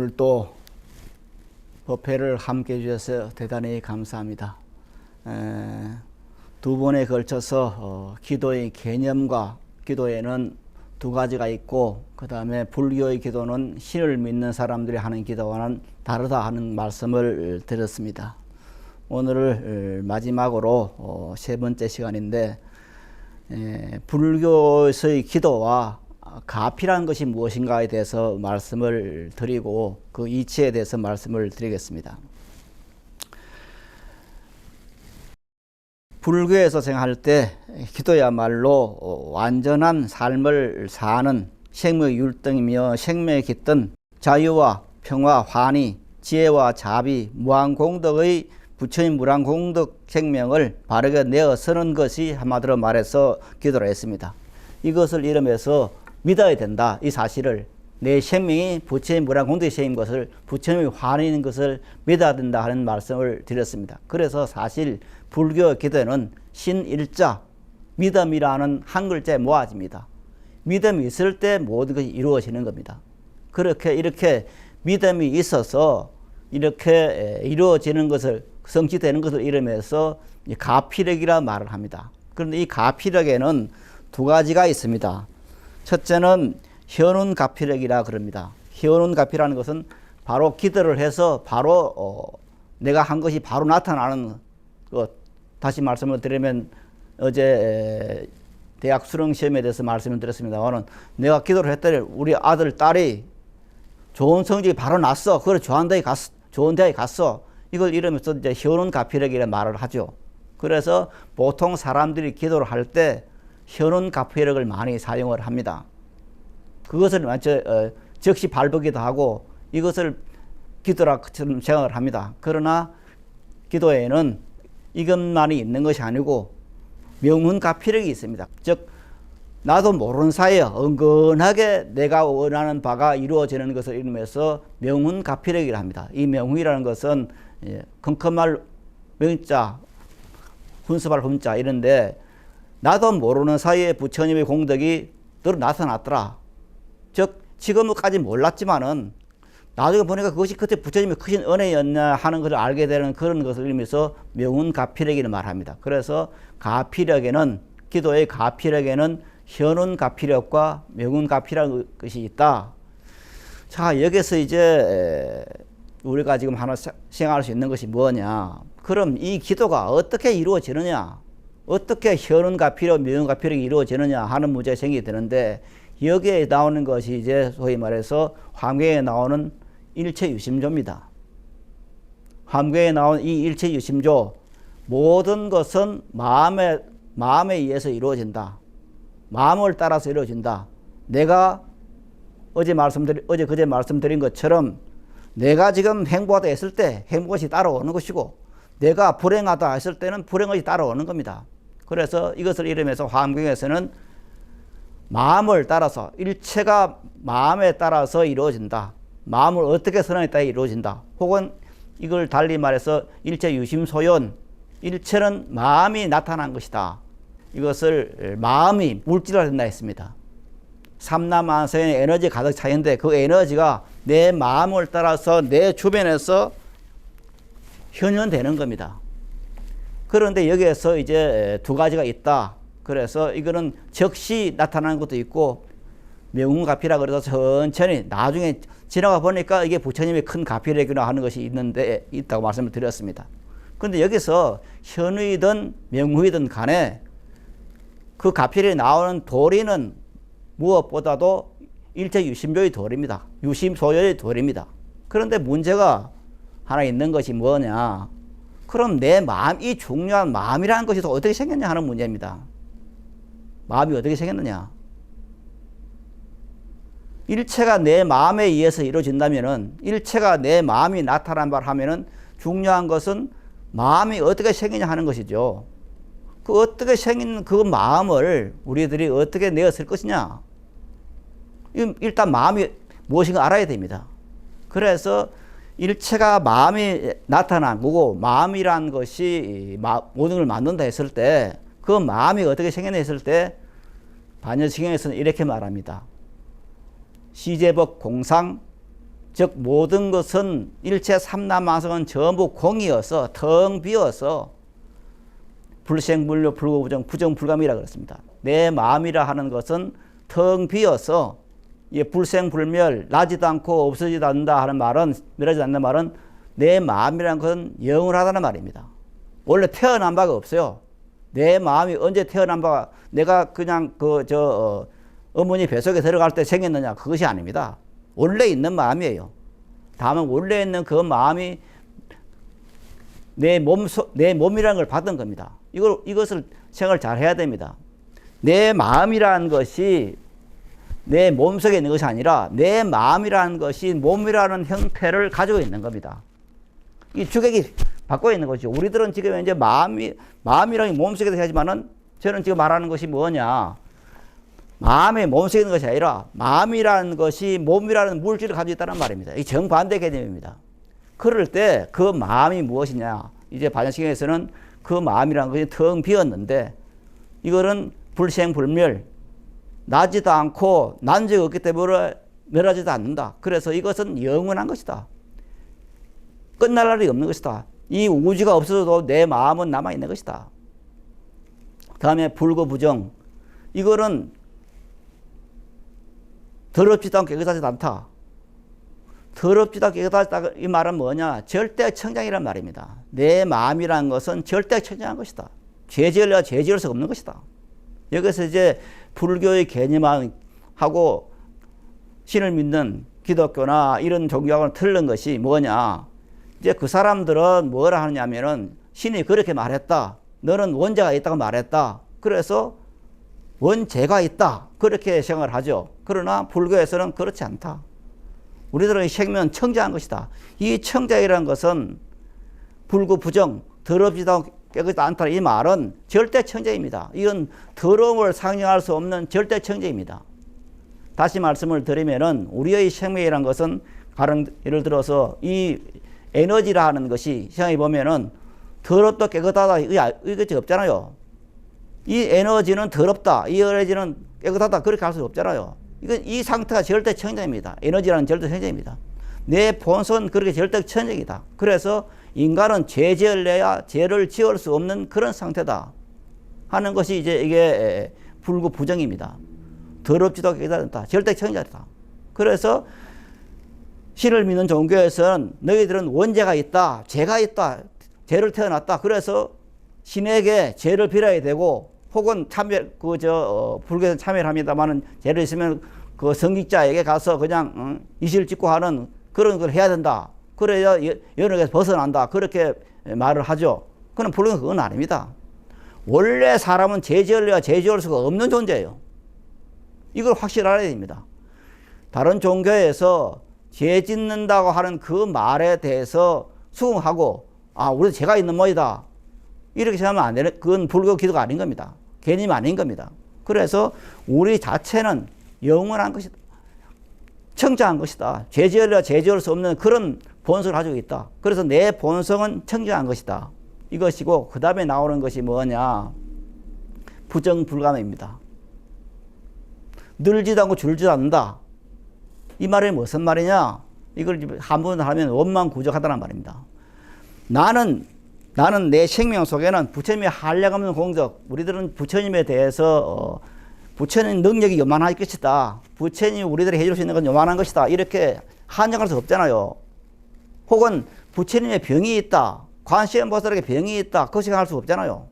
오늘도 법회를 함께 해주셔서 대단히 감사합니다. 두 번에 걸쳐서 기도의 개념과 기도에는 두 가지가 있고, 그 다음에 불교의 기도는 신을 믿는 사람들이 하는 기도와는 다르다 하는 말씀을 드렸습니다. 오늘을 마지막으로 세 번째 시간인데, 불교에서의 기도와 가피라는 것이 무엇인가에 대해서 말씀을 드리고 그 이치에 대해서 말씀을 드리겠습니다. 불교에서 생각할 때 기도야말로 완전한 삶을 사는 생명의 율등이며 생명의 깃든 자유와 평화, 환희, 지혜와 자비, 무한공덕의 부처님 무한공덕 생명을 바르게 내어서는 것이 한마디로 말해서 기도를 했습니다. 이것을 이름해서 믿어야 된다. 이 사실을, 내 생명이 부처님 무한공덕의 생인 것을, 부처님의 환희인 것을 믿어야 된다 하는 말씀을 드렸습니다. 그래서 사실 불교 기도에는 신일자, 믿음이라는 한 글자에 모아집니다. 믿음이 있을 때 모든 것이 이루어지는 겁니다. 이렇게 믿음이 있어서 이렇게 이루어지는 것을, 성취되는 것을 이름해서 가피력이라 말을 합니다. 그런데 이 가피력에는 두 가지가 있습니다. 첫째는 현운가피력이라 그럽니다. 현운가피라는 것은 바로 기도를 해서 바로 내가 한 것이 바로 나타나는 것. 다시 말씀을 드리면 어제 대학 수능시험에 대해서 말씀을 드렸습니다만, 내가 기도를 했더니 우리 아들, 딸이 좋은 성적이 바로 났어. 그걸 좋은 대학에 갔어. 이걸 이러면서 이제 현운가피력이라는 말을 하죠. 그래서 보통 사람들이 기도를 할 때 현운가피력을 많이 사용을 합니다. 그것을 즉시 발부기도 하고 이것을 기도라처럼 생각을 합니다. 그러나 기도에는 이것만이 있는 것이 아니고 명운가피력이 있습니다. 즉 나도 모르는 사이에 은근하게 내가 원하는 바가 이루어지는 것을 이름해서 명운가피력이라 합니다. 이 명운이라는 것은 컴컴할 명자, 훈습할 훈자 이런데, 나도 모르는 사이에 부처님의 공덕이 늘 나타났더라. 즉 지금까지 몰랐지만은 나중에 보니까 그것이 그때 부처님의 크신 은혜였나 하는 것을 알게 되는 그런 것을 의미해서 명운가피력이라는 말을 합니다. 그래서 가피력에는, 기도의 가피력에는 현운가피력과 명운가피라는 것이 있다. 자, 여기서 이제 우리가 지금 하나 생각할 수 있는 것이 뭐냐. 그럼 이 기도가 어떻게 이루어지느냐, 어떻게 현운가피력, 명운가피력이 이루어지느냐 하는 문제가 생기게 되는데, 여기에 나오는 것이 이제 소위 말해서 화엄경에 나오는 일체유심조입니다. 화엄경에 나오는 이 일체유심조, 모든 것은 마음에 의해서 이루어진다. 마음을 따라서 이루어진다. 내가 어제 그제 말씀드린 것처럼 내가 지금 행복하다 했을 때 행복이 따라오는 것이고, 내가 불행하다 했을 때는 불행이 따라오는 겁니다. 그래서 이것을 이름해서 화엄경에서는 마음을 따라서, 일체가 마음에 따라서 이루어진다. 마음을 어떻게 선언에 따라 이루어진다. 혹은 이걸 달리 말해서 일체유심소연, 일체는 마음이 나타난 것이다. 이것을 마음이 물질화된다 했습니다. 삼라만사의 에너지 가득 차 있는데 그 에너지가 내 마음을 따라서 내 주변에서 현현되는 겁니다. 그런데 여기에서 이제 두 가지가 있다. 그래서 이거는 즉시 나타나는 것도 있고 명운가피라 그래서 천천히 나중에 지나가 보니까 이게 부처님의 큰 가피력이라 하는 것이 있다고 말씀을 드렸습니다. 그런데 여기서 현의든 명의든 간에 그 가피력이 나오는 도리는 무엇보다도 일체유심조의 도리입니다. 유심소연의 도리입니다. 그런데 문제가 하나 있는 것이 뭐냐. 그럼 내 마음, 이 중요한 마음이라는 것이 또 어떻게 생겼냐 하는 문제입니다. 마음이 어떻게 생겼느냐. 일체가 내 마음에 의해서 이루어진다면은, 일체가 내 마음이 나타난 바를 하면은 중요한 것은 마음이 어떻게 생기냐 하는 것이죠. 그 어떻게 생긴 그 마음을 우리들이 어떻게 내었을 것이냐. 일단 마음이 무엇인가 알아야 됩니다. 그래서 일체가 마음이 나타난 거고, 마음이란 것이 모든 걸 만든다 했을 때 그 마음이 어떻게 생겼나 했을 때 반여시경에서는 이렇게 말합니다. 시제법 공상 즉 모든 것은 일체 삼라만성은 전부 공이어서 텅 비어서 불생불료 불고부정 부정불감이라 그랬습니다. 내 마음이라 하는 것은 텅 비어서 불생불멸 나지도 않고 없어지도 않는다 하는 말은 멸하지 않는 말은 내 마음이라는 것은 영원하다는 말입니다. 원래 태어난 바가 없어요. 내 마음이 언제 태어난 바가 내가 그냥 어머니 뱃속에 들어갈 때 생겼느냐 그것이 아닙니다. 원래 있는 마음이에요. 다만 원래 있는 그 마음이 내 몸이라는 걸 받은 겁니다. 이것을 생각을 잘 해야 됩니다. 내 마음이라는 것이 내 몸속에 있는 것이 아니라 내 마음이라는 것이 몸이라는 형태를 가지고 있는 겁니다. 이 주객이 바꿔 있는 거죠. 우리들은 지금 이제 마음이라는 게 몸속에 하지만은 저는 지금 말하는 것이 뭐냐. 마음의 몸속에 있는 것이 아니라 마음이라는 것이 몸이라는 물질을 가지고 있다는 말입니다. 이 정반대 개념입니다. 그럴 때 그 마음이 무엇이냐. 이제 반야시경에서는 그 마음이라는 것이 텅 비었는데 이거는 불생불멸 나지도 않고 난 적이 없기 때문에 멸하지도 않는다. 그래서 이것은 영원한 것이다. 끝날 날이 없는 것이다. 이 우주가 없어도 내 마음은 남아있는 것이다. 다음에 불고부정. 이거는 더럽지도 않고 깨끗하지도 않다. 더럽지도 않고 깨끗하다 이 말은 뭐냐. 절대청정이란 말입니다. 내 마음이라는 것은 절대청정한 것이다. 죄지으려 죄지을 수 없는 것이다. 여기서 이제 불교의 개념하고 신을 믿는 기독교나 이런 종교하고는 틀린 것이 뭐냐. 이제 그 사람들은 뭐라 하느냐면은 신이 그렇게 말했다. 너는 원죄가 있다고 말했다. 그래서 원죄가 있다. 그렇게 생각을 하죠. 그러나 불교에서는 그렇지 않다. 우리들의 생명은 청자한 것이다. 이 청자이라는 것은 불구부정, 더럽지도 않고 깨끗하지 않다. 이 말은 절대 청자입니다. 이건 더러움을 상정할 수 없는 절대 청자입니다. 다시 말씀을 드리면은 우리의 생명이라는 것은 예를 들어서 이 에너지라 하는 것이 생각해 보면은 더럽다 깨끗하다 이것이 없잖아요. 이 에너지는 더럽다, 이 에너지는 깨끗하다 그렇게 할 수 없잖아요. 이건 이 상태가 절대 청정입니다. 에너지라는 절대 청정입니다. 내 본성은 그렇게 절대 청정이다. 그래서 인간은 죄 지을래야 죄를 지을 수 없는 그런 상태다 하는 것이 이제 이게 불구부정입니다. 더럽지도 깨끗하다, 절대 청정이다. 그래서 신을 믿는 종교에서는 너희들은 원죄가 있다, 죄가 있다, 죄를 태어났다. 그래서 신에게 죄를 빌어야 되고 혹은 불교에서 참여를 합니다만은 죄를 있으면 그 성직자에게 가서 그냥 이실 짓고 하는 그런 걸 해야 된다. 그래야 연역에서 벗어난다. 그렇게 말을 하죠. 그럼 불교는 그건 아닙니다. 원래 사람은 죄 지으려야 죄 지을 수가 없는 존재예요. 이걸 확실히 알아야 됩니다. 다른 종교에서 죄 짓는다고 하는 그 말에 대해서 수긍하고 우리 죄가 있는 모이다. 이렇게 생각하면 안 되는, 그건 불교 기도가 아닌 겁니다. 개념이 아닌 겁니다. 그래서 우리 자체는 영원한 것이다. 청정한 것이다. 죄 지으려 죄 지을 수 없는 그런 본성을 가지고 있다. 그래서 내 본성은 청정한 것이다. 이것이고 그 다음에 나오는 것이 뭐냐. 부정불감입니다. 늘지도 않고 줄지도 않는다. 이 말이 무슨 말이냐. 이걸 한번 하면 원망구적하다는 말입니다. 나는 내 생명 속에는 부처님의 한량없는 공적, 우리들은 부처님에 대해서 부처님 능력이 요만할 것이다. 부처님이 우리들이 해줄 수 있는 건 요만한 것이다. 이렇게 한정할 수 없잖아요. 혹은 부처님의 병이 있다. 관세음보살에게 병이 있다. 그것이 할 수 없잖아요.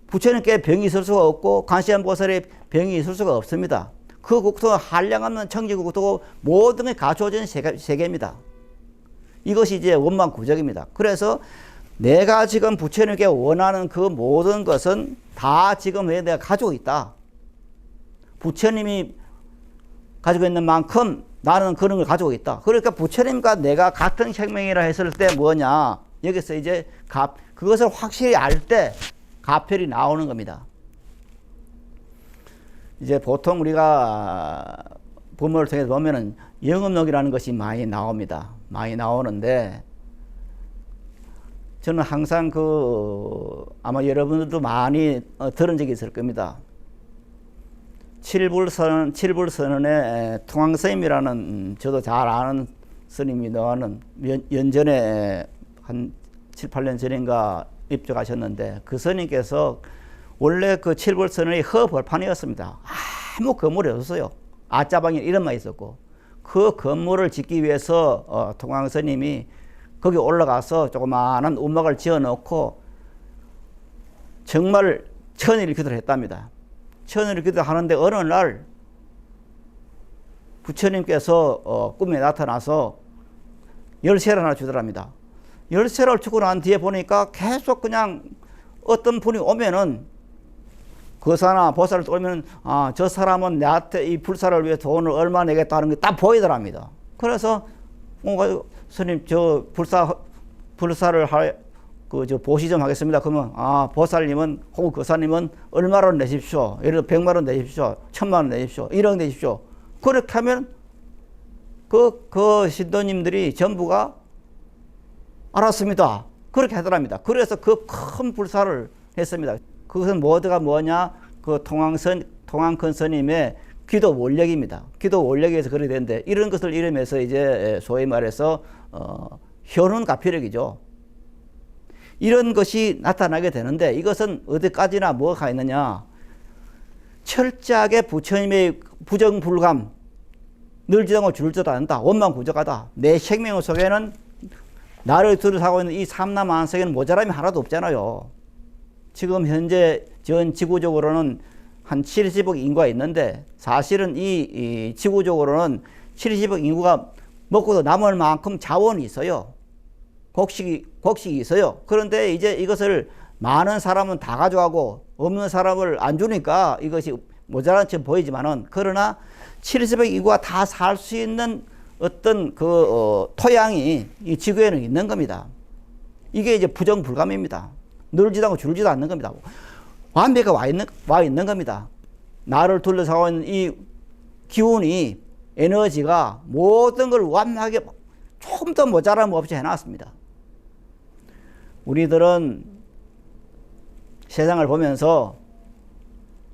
부처님께 병이 있을 수가 없고 관세음보살의 병이 있을 수가 없습니다. 그 국토는 한량없는 청지국토고 모든 게 갖추어진 세계입니다. 이것이 이제 원망구적입니다. 그래서 내가 지금 부처님께 원하는 그 모든 것은 다 지금 내가 가지고 있다. 부처님이 가지고 있는 만큼 나는 그런 걸 가지고 있다. 그러니까 부처님과 내가 같은 생명이라 했을 때 뭐냐. 여기서 이제 그것을 확실히 알 때 가별이 나오는 겁니다. 이제 보통 우리가 본문을 통해서 보면은 영업록이라는 것이 많이 나옵니다. 많이 나오는데 저는 항상 아마 여러분들도 많이 들은 적이 있을 겁니다. 칠불선언의 통황스님이라는 저도 잘 아는 스님이 너는 연전에 한 7, 8년 전인가 입적하셨는데 그 스님께서 원래 그 칠벌선의 허벌판이었습니다. 아무 건물이 없었어요. 아짜방에 이름만 있었고 그 건물을 짓기 위해서 통황 스님이 거기 올라가서 조그마한 움막을 지어 놓고 정말 천일 기도를 했답니다. 천일 기도하는데 어느 날 부처님께서 꿈에 나타나서 열쇠를 하나 주더랍니다. 열쇠를 주고 난 뒤에 보니까 계속 그냥 어떤 분이 오면은 거사나 보살을 오면 저 사람은 나한테 이 불사를 위해 돈을 얼마 내겠다 하는 게 딱 보이더랍니다. 그래서 스님 저 불사를 저 보시 좀 하겠습니다. 그러면 보살님은 혹은 거사님은 얼마를 내십시오. 예를 들어 100만 원 내십시오. 1000만 원 내십시오. 1억 내십시오. 그렇게 하면 그 신도님들이 전부가 알았습니다. 그렇게 하더랍니다. 그래서 그 큰 불사를 했습니다. 그것은 뭐냐? 그 통황큰 스님의 기도 원력입니다. 기도 원력에서 그렇게 되는데 이런 것을 이름해서 이제 소위 말해서 현운가피력이죠. 이런 것이 나타나게 되는데 이것은 어디까지나 뭐가 있느냐? 철저하게 부처님의 부정불감, 늘지도 않고 줄지도 않는다. 원만구적하다. 내 생명 속에는 나를 둘러싸고 있는 이 삼라만상에는 모자람이 하나도 없잖아요. 지금 현재 전 지구적으로는 한 70억 인구가 있는데 사실은 이 지구적으로는 70억 인구가 먹고도 남을 만큼 자원이 있어요. 곡식이 있어요. 그런데 이제 이것을 많은 사람은 다 가져가고 없는 사람을 안 주니까 이것이 모자란 처럼 보이지만은 그러나 70억 인구가 다 살 수 있는 어떤 토양이 이 지구에는 있는 겁니다. 이게 이제 부정불감입니다. 늘지도 않고 줄지도 않는 겁니다. 완벽히 와 있는 겁니다. 나를 둘러싸고 있는 이 기운이, 에너지가 모든 걸 완벽하게 조금 더 모자람 없이 해놨습니다. 우리들은 세상을 보면서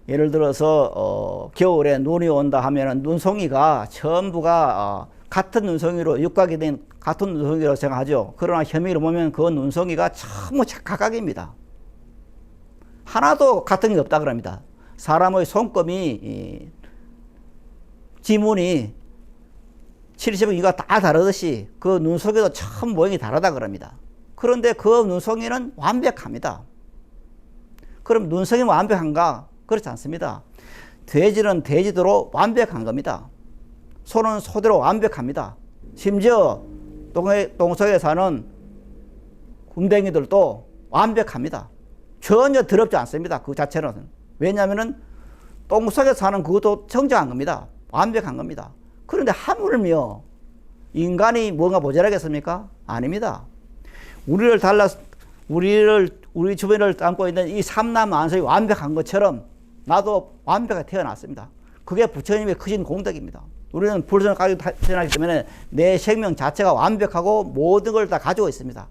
예를 들어서 겨울에 눈이 온다 하면은 눈송이가 전부가 같은 눈송이로 육각이 된 같은 눈송이라고 생각하죠. 그러나 현미로 보면 그 눈송이가 전부 각각입니다. 하나도 같은 게 없다 그럽니다. 사람의 손금이 지문이 70이가 다 다르듯이 그 눈송이도 참 모양이 다르다 그럽니다. 그런데 그 눈송이는 완벽합니다. 그럼 눈송이는 완벽한가? 그렇지 않습니다. 돼지는 돼지대로 완벽한 겁니다. 소는 소대로 완벽합니다. 심지어 동속에 사는 굼벵이들도 완벽합니다. 전혀 더럽지 않습니다. 그 자체는. 왜냐하면 똥속에 사는 그것도 청정한 겁니다. 완벽한 겁니다. 그런데 하물며 인간이 뭔가 모자라겠습니까? 아닙니다. 우리 주변을 담고 있는 이 삼라만상이 완벽한 것처럼 나도 완벽하게 태어났습니다. 그게 부처님의 크신 공덕입니다. 우리는 불선을 가지고 태어나기 때문에 내 생명 자체가 완벽하고 모든 걸 다 가지고 있습니다.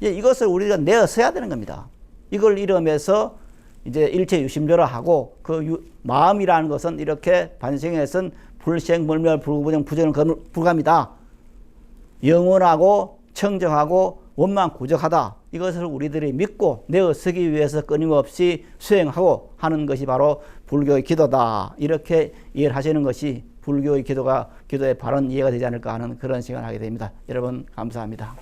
이것을 우리가 내어 써야 되는 겁니다. 이걸 이름해서 이제 일체유심조라 하고 그 마음이라는 것은 이렇게 반생에선 불생불멸 불구부정 부정은 불감이다. 영원하고 청정하고 원만구적하다. 이것을 우리들이 믿고 내어 쓰기 위해서 끊임없이 수행하고 하는 것이 바로 불교의 기도다. 이렇게 이해를 하시는 것이 불교의 기도의 바른 이해가 되지 않을까 하는 그런 시간을 하게 됩니다. 여러분 감사합니다.